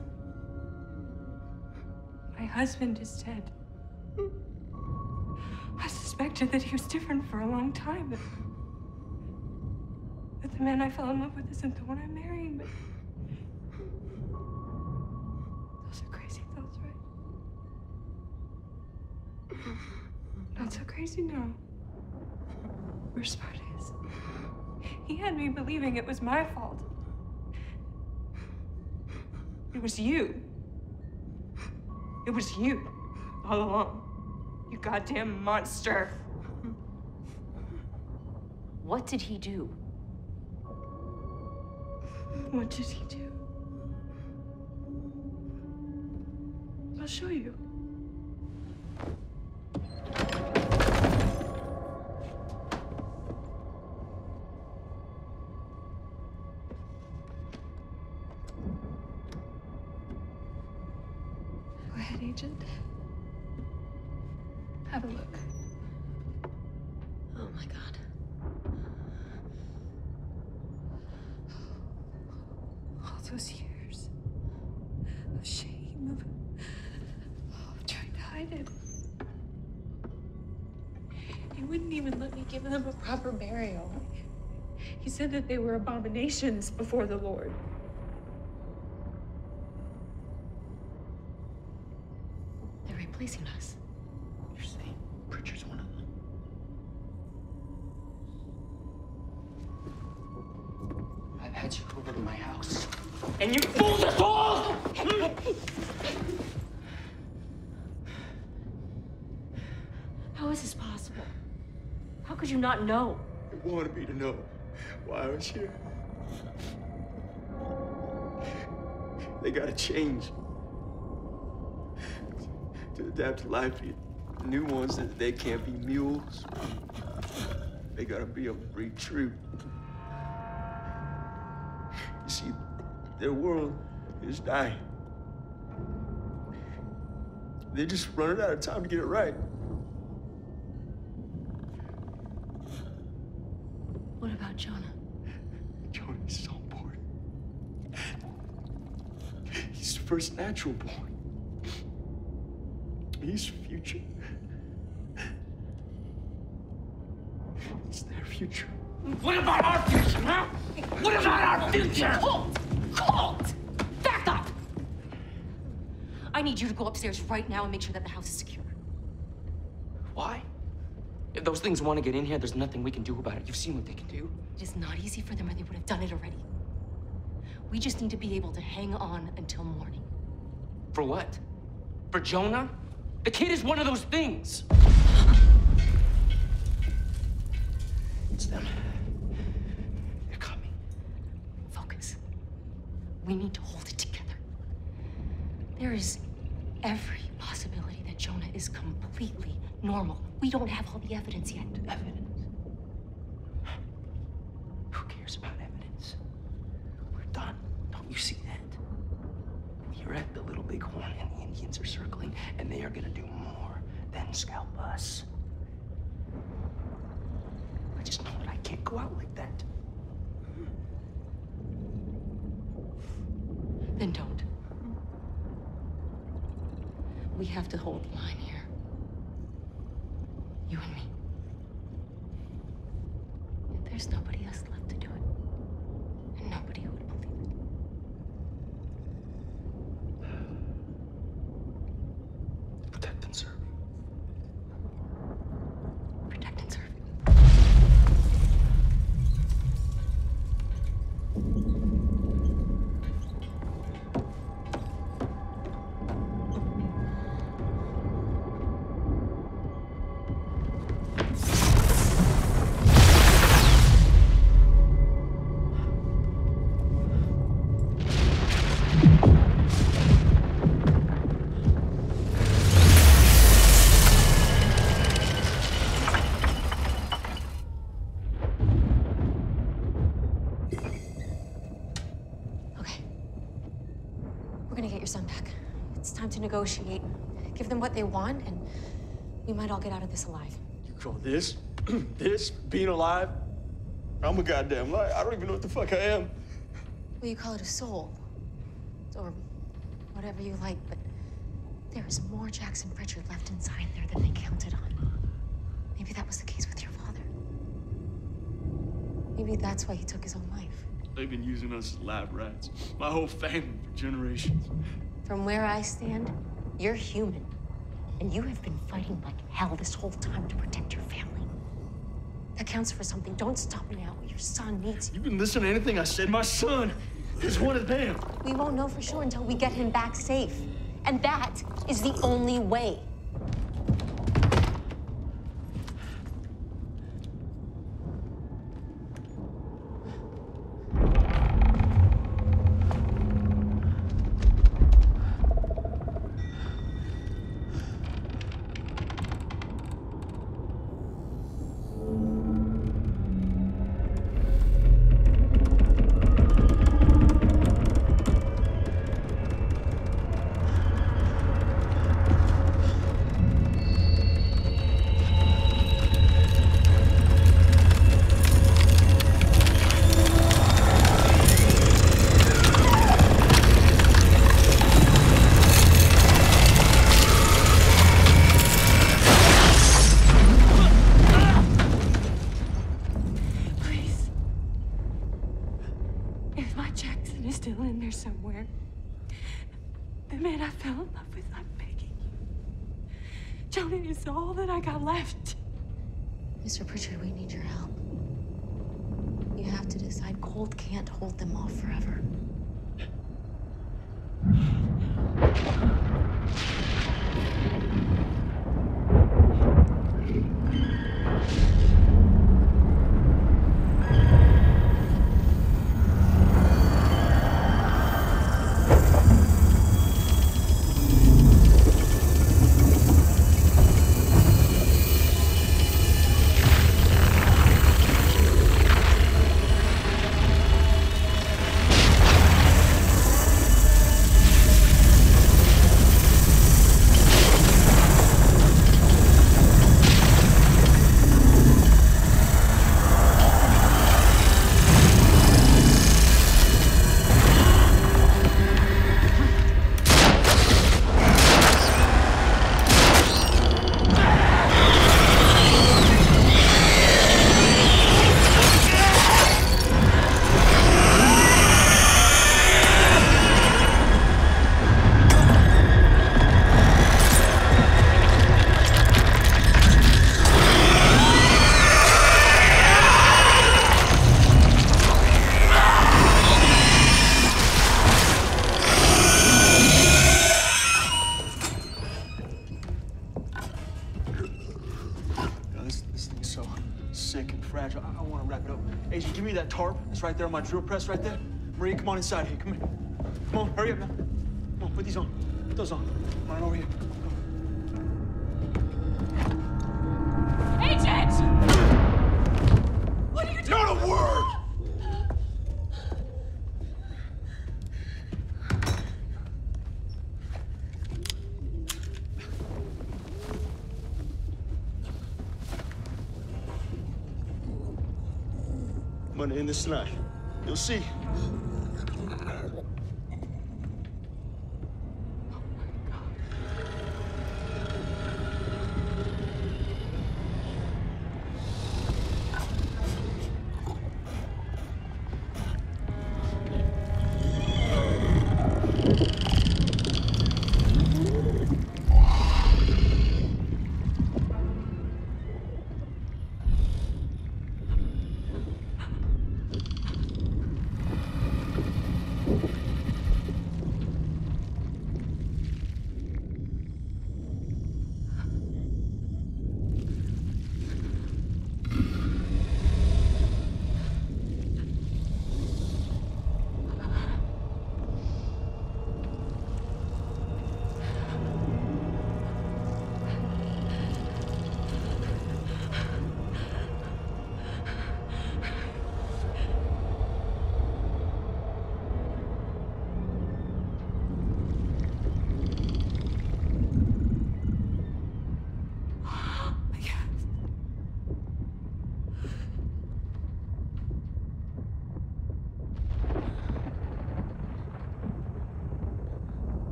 my husband is dead. I suspected that he was different for a long time, but the man I fell in love with isn't the one I'm marrying, but those are crazy thoughts, right? Not so crazy now. Where's Spartus? He had me believing it was my fault. It was you. It was you all along. You goddamn monster. What did he do? What did he do? I'll show you. Go ahead, Agent. Have a look. Oh my God. All those years of shame, of trying to hide it. He wouldn't even let me give them a proper burial. He said that they were abominations before the Lord. They're replacing us. You're saying Pritchard's one of them? I've had you over to my house, and you fooled us all! How is this possible? How could you not know? They wanted me to know why I was here. They gotta change to adapt to life. The new ones, that they can't be mules. They gotta be able to breathe true. You see, their world is dying. They're just running out of time to get it right. What about Jonah? Jonah's on board. He's the first natural born. He's the future. It's their future. What about our future, huh? What about our future? Halt! Halt! Back up! I need you to go upstairs right now and make sure that the house is secure. Why? If those things want to get in here, there's nothing we can do about it. You've seen what they can do. It is not easy for them, or they would have done it already. We just need to be able to hang on until morning. For what? For Jonah? The kid is one of those things. It's them. They're coming. Focus. We need to hold it together. There is every possibility that Jonah is completely normal. We don't have all the evidence yet. Evidence? Who cares about evidence? We're done. Don't you see that? We're at the Little Bighorn, and the Indians are circling, and they are gonna do more than scalp us. I just know that I can't go out like that. Then don't. We have to hold the line here. You and me. There's nobody else left to do it. And nobody who would believe it. Protect and serve. Protect and serve. We're gonna get your son back. It's time to negotiate. Give them what they want, and we might all get out of this alive. You call this, this being alive? I'm a goddamn liar. I don't even know what the fuck I am. Well, you call it a soul, or whatever you like, but there is more Jackson Pritchard left inside there than they counted on. Maybe that was the case with your father. Maybe that's why he took his own life. They've been using us as lab rats. My whole family for generations. From where I stand, you're human. And you have been fighting like hell this whole time to protect your family. That counts for something. Don't stop now. Your son needs you. You been listening to anything I said? My son is one of them. We won't know for sure until we get him back safe. And that is the only way. If my Jackson is still in there somewhere, the man I fell in love with, I'm begging you. Jonah is all that I got left. Mr. Pritchard, we need your help. You have to decide Colt can't hold them off forever. I want to wrap it up. Agent, give me that tarp. It's right there on my drill press right there. Marie, come on inside here. Come here. Come on, hurry up now. Come on, put these on. Put those on. Come on over here. Agent! What are you doing? Not a word! I'm gonna end this tonight. You'll see.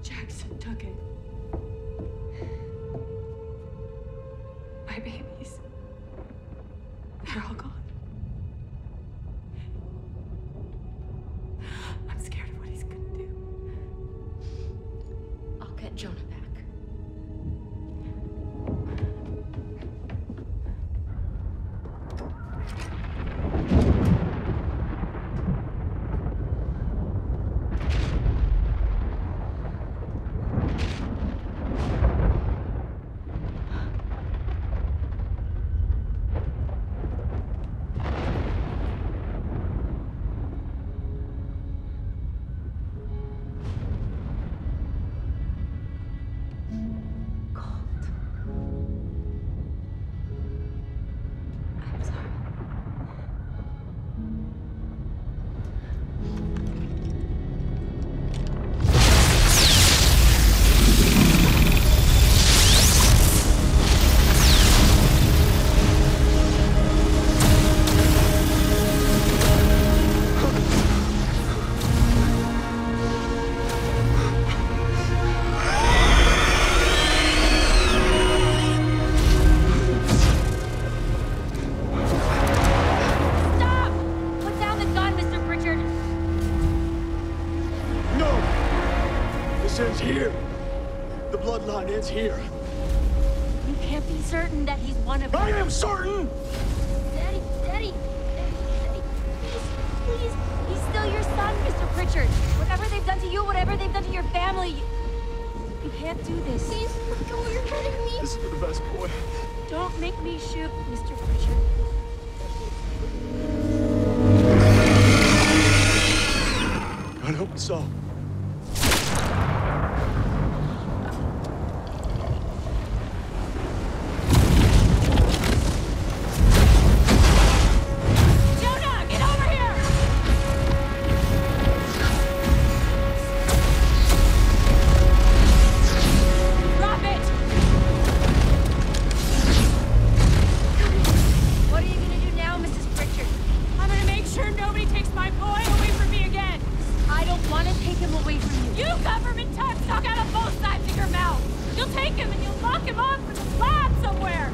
Jackson took it. My babies. They're all gone. I'm scared of what he's gonna do. I'll get Jonah back. The bloodline ends here. You can't be certain that he's one of I am certain! Daddy, Daddy, please, he's still your son, Mr. Pritchard. Whatever they've done to you, whatever they've done to your family, you can't do this. Please, go, you're hurting me. This is for the best boy. Don't make me shoot, Mr. Pritchard. God help us all. Jonah, get over here! Drop it! What are you gonna do now, Mrs. Pritchard? I'm gonna make sure nobody takes my boy away from me again. I don't want to take him away from you. You government types talk out of both sides of your mouth. You'll take him and you'll lock him up in a lab somewhere.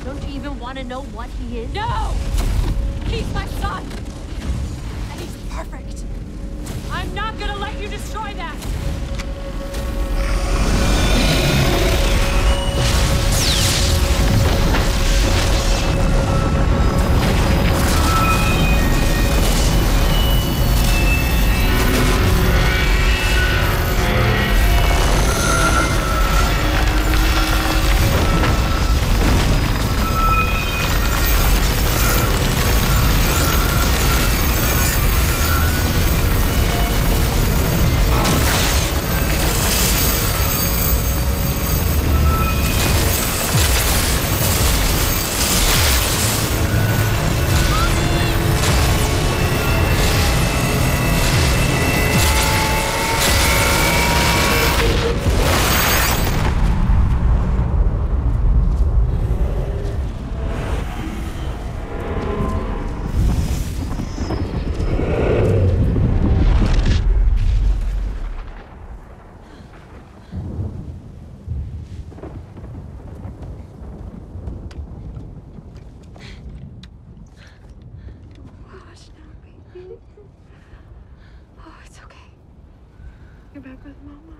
Don't you even want to know what he is? No! He's my son. And he's perfect. I'm not gonna let you destroy that. You're back with Mama.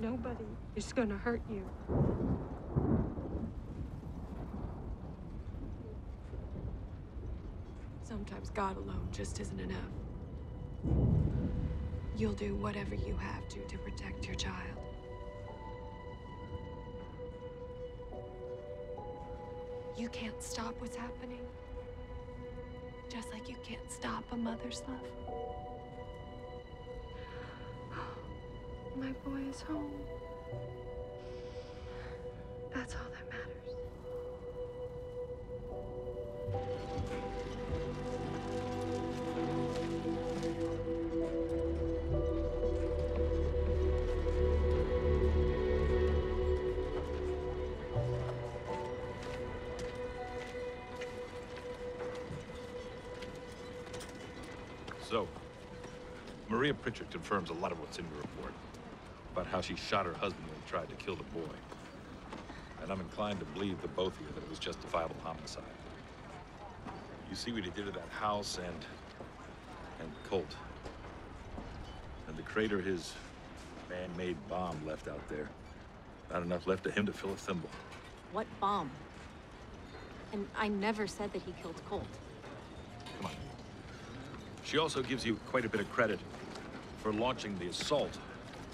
Nobody is gonna hurt you. Sometimes God alone just isn't enough. You'll do whatever you have to protect your child. You can't stop what's happening. Just like you can't stop a mother's love. My boy is home. That's all that matters. So, Maria Pritchard confirms a lot of what's in your report about how she shot her husband when he tried to kill the boy. And I'm inclined to believe the both of you that it was justifiable homicide. You see what he did to that house and Colt. And the crater his man-made bomb left out there. Not enough left of him to fill a thimble. What bomb? And I never said that he killed Colt. Come on. She also gives you quite a bit of credit for launching the assault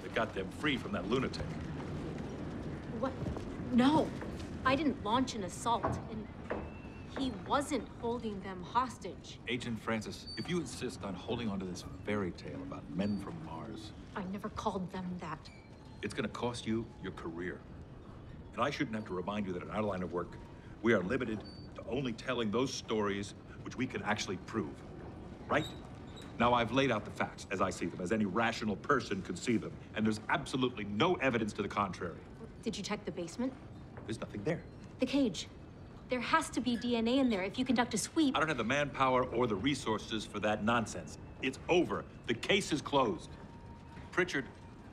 that got them free from that lunatic. What? No, I didn't launch an assault, and he wasn't holding them hostage. Agent Francis, if you insist on holding onto this fairy tale about men from Mars... I never called them that. It's gonna cost you your career. And I shouldn't have to remind you that in our line of work, we are limited to only telling those stories which we can actually prove. Right? Now, I've laid out the facts as I see them, as any rational person could see them, and there's absolutely no evidence to the contrary. Did you check the basement? There's nothing there. The cage. There has to be DNA in there if you conduct a sweep. I don't have the manpower or the resources for that nonsense. It's over. The case is closed. Pritchard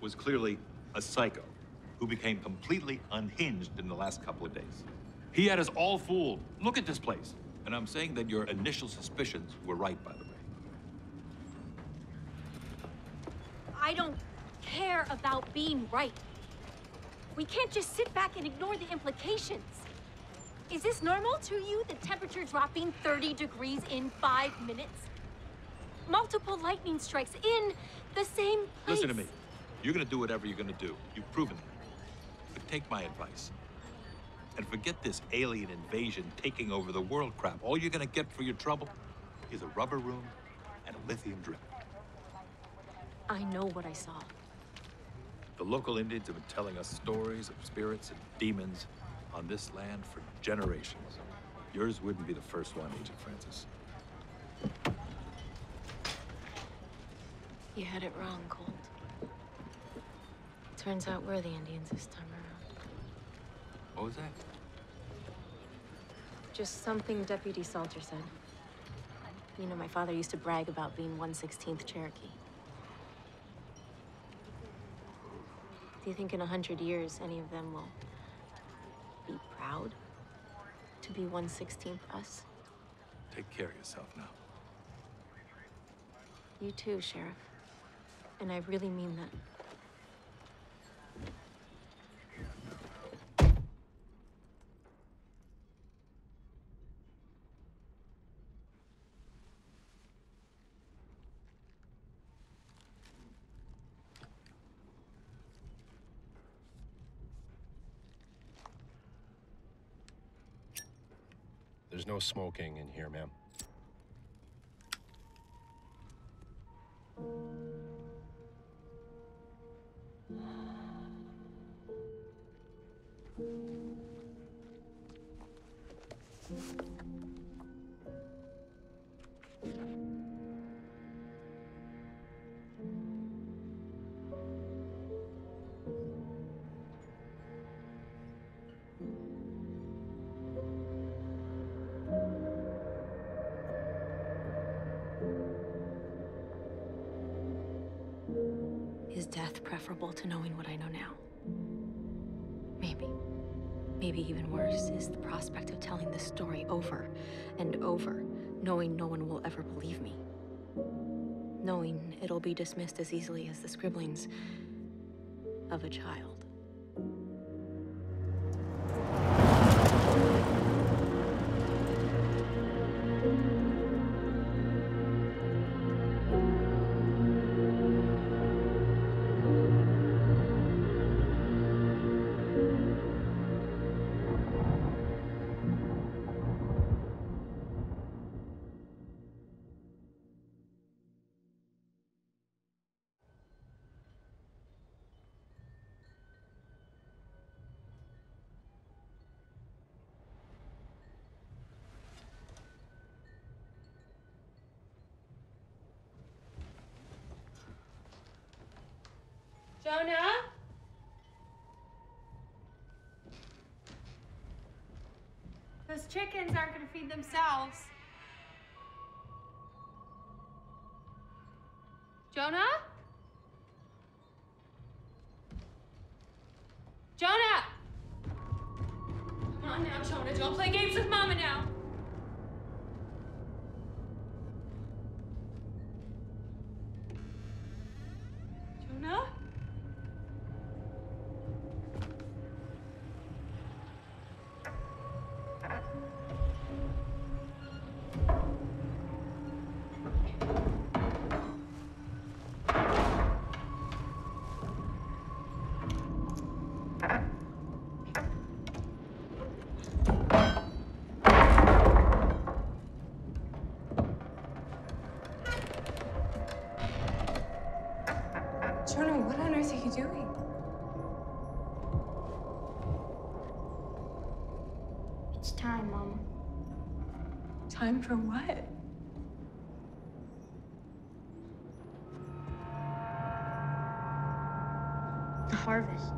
was clearly a psycho who became completely unhinged in the last couple of days. He had us all fooled. Look at this place. And I'm saying that your initial suspicions were right, by the way. I don't care about being right. We can't just sit back and ignore the implications. Is this normal to you, the temperature dropping 30 degrees in 5 minutes? Multiple lightning strikes in the same place. Listen to me. You're gonna do whatever you're gonna do. You've proven that. But take my advice. And forget this alien invasion taking over the world crap. All you're gonna get for your trouble is a rubber room and a lithium drip. I know what I saw. The local Indians have been telling us stories of spirits and demons on this land for generations. Yours wouldn't be the first one, Agent Francis. You had it wrong, Colt. Turns out we're the Indians this time around. What was that? Just something Deputy Salter said. You know, my father used to brag about being 1/16th Cherokee. Do you think in 100 years any of them will be proud to be 1/16th us? Take care of yourself now. You too, Sheriff. And I really mean that. There's no smoking in here, ma'am. Is death preferable to knowing what I know now? Maybe. Maybe even worse is the prospect of telling this story over and over, knowing no one will ever believe me. Knowing it'll be dismissed as easily as the scribblings of a child. Jonah? Those chickens aren't gonna feed themselves. Jonah? Jonah! Come on now, Jonah. Don't play games with Mama now. Jonah? Jonah, what on earth are you doing? It's time, Mama. Time for what? The harvest.